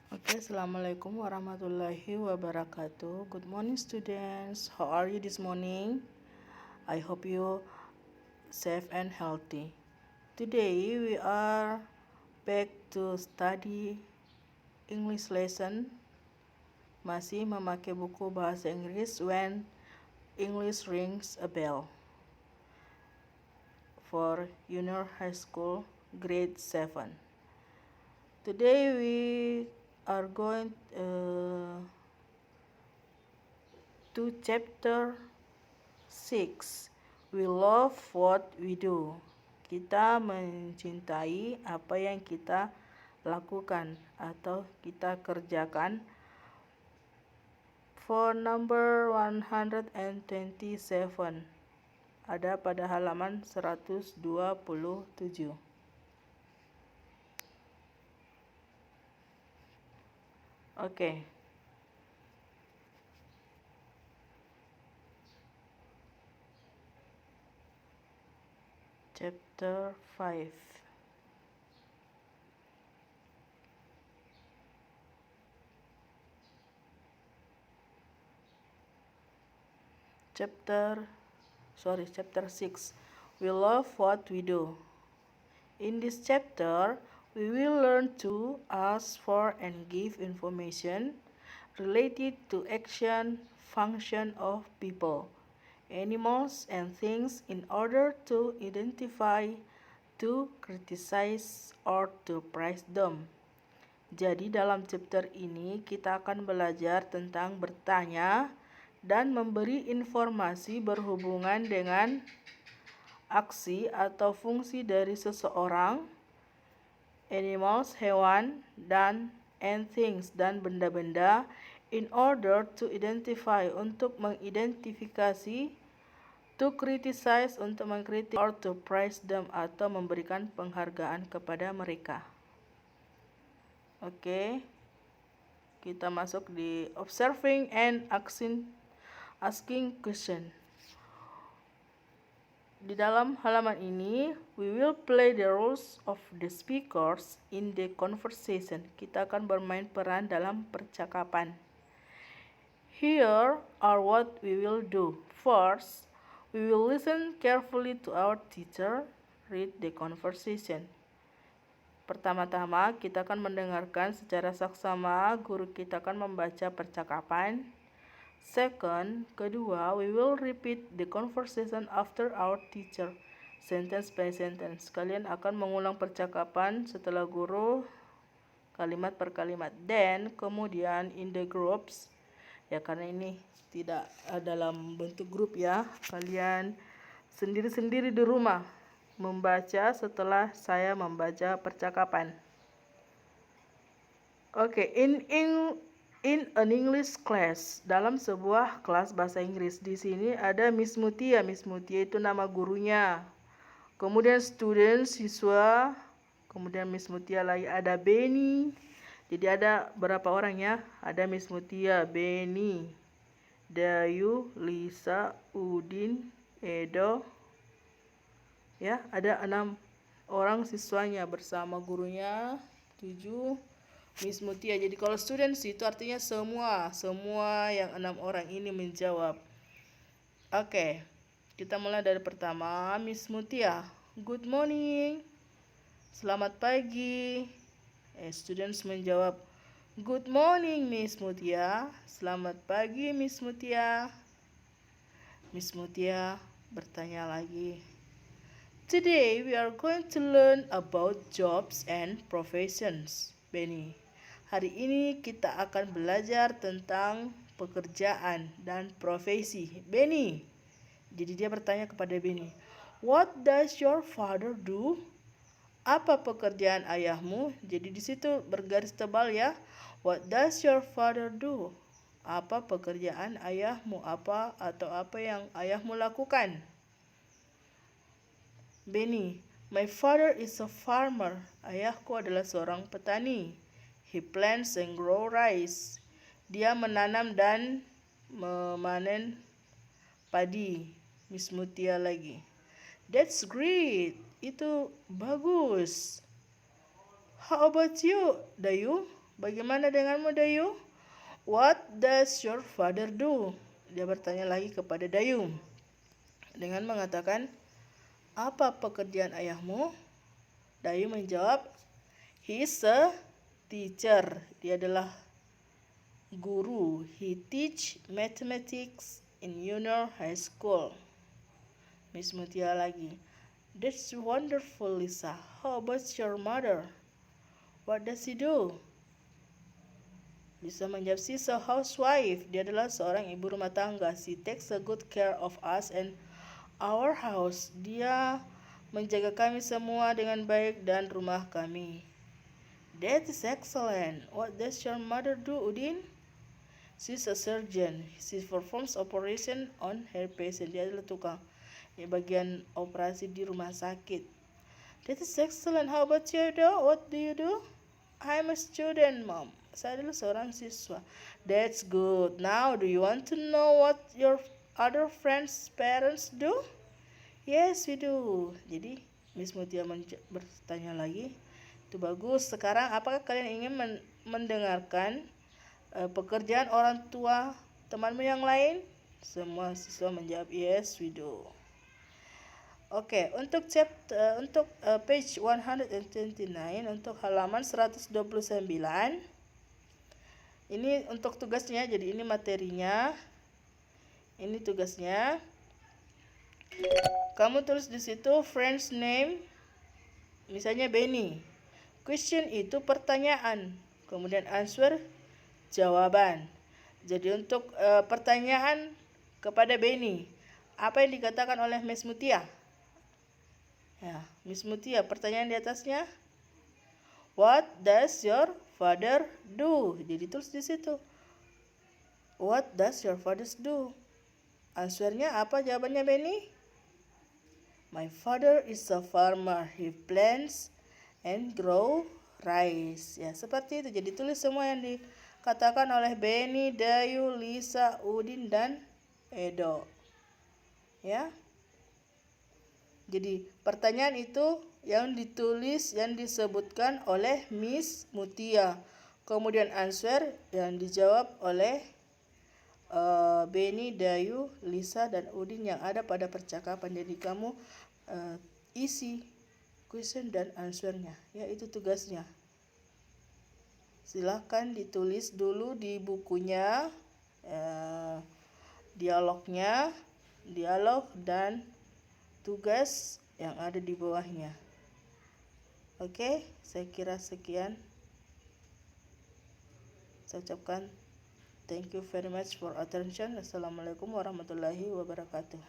Okay, Assalamualaikum warahmatullahi wabarakatuh. Good morning, students. How are you this morning? I hope you safe and healthy. Today we are back to study English lesson. Masih memakai buku bahasa Inggris When English Rings a Bell for Junior High School Grade 7. Today we are going to chapter 6. We love what we do. Kita mencintai apa yang kita lakukan atau kita kerjakan. For number 127. Ada pada halaman 127. Okay. Chapter 5. Chapter 6. We love what we do. In this chapter, we will learn to ask for and give information related to action, function of people, animals, and things in order to identify, to criticize, or to praise them. Jadi dalam chapter ini kita akan belajar tentang bertanya dan memberi informasi berhubungan dengan aksi atau fungsi dari seseorang, animals, hewan, and things, dan benda-benda, in order to identify, untuk mengidentifikasi, to criticize, untuk mengkritik, or to praise them, atau memberikan penghargaan kepada mereka. Oke, kita masuk di observing and asking question. Di dalam halaman ini, we will play the roles of the speakers in the conversation. Kita akan bermain peran dalam percakapan. Here are what we will do. First, we will listen carefully to our teacher read the conversation. Pertama-tama, kita akan mendengarkan secara saksama, guru kita akan membaca percakapan. Second, kedua, we will repeat the conversation after our teacher, sentence by sentence. Kalian akan mengulang percakapan setelah guru, kalimat per kalimat. Then, kemudian in the groups, ya karena ini tidak dalam bentuk grup ya, kalian sendiri-sendiri di rumah membaca setelah saya membaca percakapan. Oke, in an English class, dalam sebuah kelas bahasa Inggris. Di sini ada Miss Mutia. Miss Mutia itu nama gurunya. Kemudian student, siswa. Kemudian Miss Mutia lagi ada Benny. Jadi ada berapa orang ya? Ada Miss Mutia, Benny, Dayu, Lisa, Udin, Edo. Ya, ada 6 orang siswanya bersama gurunya, 7. Miss Mutia. Jadi kalau students itu artinya semua yang 6 orang ini menjawab. Oke, kita mulai dari pertama. Miss Mutia, good morning. Selamat pagi. Students menjawab, good morning Miss Mutia. Selamat pagi Miss Mutia. Miss Mutia bertanya lagi, today we are going to learn about jobs and professions. Benny, hari ini kita akan belajar tentang pekerjaan dan profesi. Benny, jadi dia bertanya kepada Benny, what does your father do? Apa pekerjaan ayahmu? Jadi di situ bergaris tebal ya. What does your father do? Apa pekerjaan ayahmu? Apa yang ayahmu lakukan? Benny, my father is a farmer. Ayahku adalah seorang petani. He plants and grow rice. Dia menanam dan memanen padi. Miss Mutia lagi, that's great. Itu bagus. How about you, Dayu? Bagaimana denganmu, Dayu? What does your father do? Dia bertanya lagi kepada Dayu dengan mengatakan, apa pekerjaan ayahmu? Dayu menjawab, he is a teacher. Dia adalah guru. He teach mathematics in junior high school. Miss Mutia lagi, that's wonderful, Lisa. How about your mother? What does she do? Lisa menjawab, she's a housewife. Dia adalah seorang ibu rumah tangga. She takes a good care of us and our house. Dia menjaga kami semua dengan baik dan rumah kami. That is excellent. What does your mother do, Udin? She's a surgeon. She performs operation on her patient. Dia adalah tukang bagian operasi di rumah sakit. That is excellent. How about you, though? What do you do? I'm a student, Mom. Saya adalah seorang siswa. That's good. Now, do you want to know what your other friends' parents do? Yes, we do. Jadi, Miss Mutia bertanya lagi. Itu bagus. Sekarang, apakah kalian ingin mendengarkan pekerjaan orang tua temanmu yang lain? Semua siswa menjawab, yes, we do. Oke, untuk page 129, untuk halaman 129, ini untuk tugasnya, jadi ini materinya, ini tugasnya. Kamu tulis di situ friend's name, misalnya Benny. Question itu pertanyaan, kemudian answer jawaban. Jadi untuk pertanyaan kepada Benny, apa yang dikatakan oleh Miss Mutia? Ya, Miss Mutia, pertanyaan di atasnya, what does your father do? Jadi tulis di situ, what does your father do? Answernya apa jawabannya Benny? My father is a farmer. He plants and grow rice. Ya, seperti itu. Jadi tulis semua yang dikatakan oleh Benny, Dayu, Lisa, Udin, dan Edo. Ya. Jadi pertanyaan itu yang ditulis, yang disebutkan oleh Miss Mutia. Kemudian answer yang dijawab oleh Benny, Dayu, Lisa, dan Udin yang ada pada percakapan. Jadi kamu isi question dan answernya. Ya, itu tugasnya. Silahkan ditulis dulu di bukunya dialog dan tugas yang ada di bawahnya. Oke, saya kira sekian. Saya ucapkan thank you very much for attention. Assalamualaikum warahmatullahi wabarakatuh.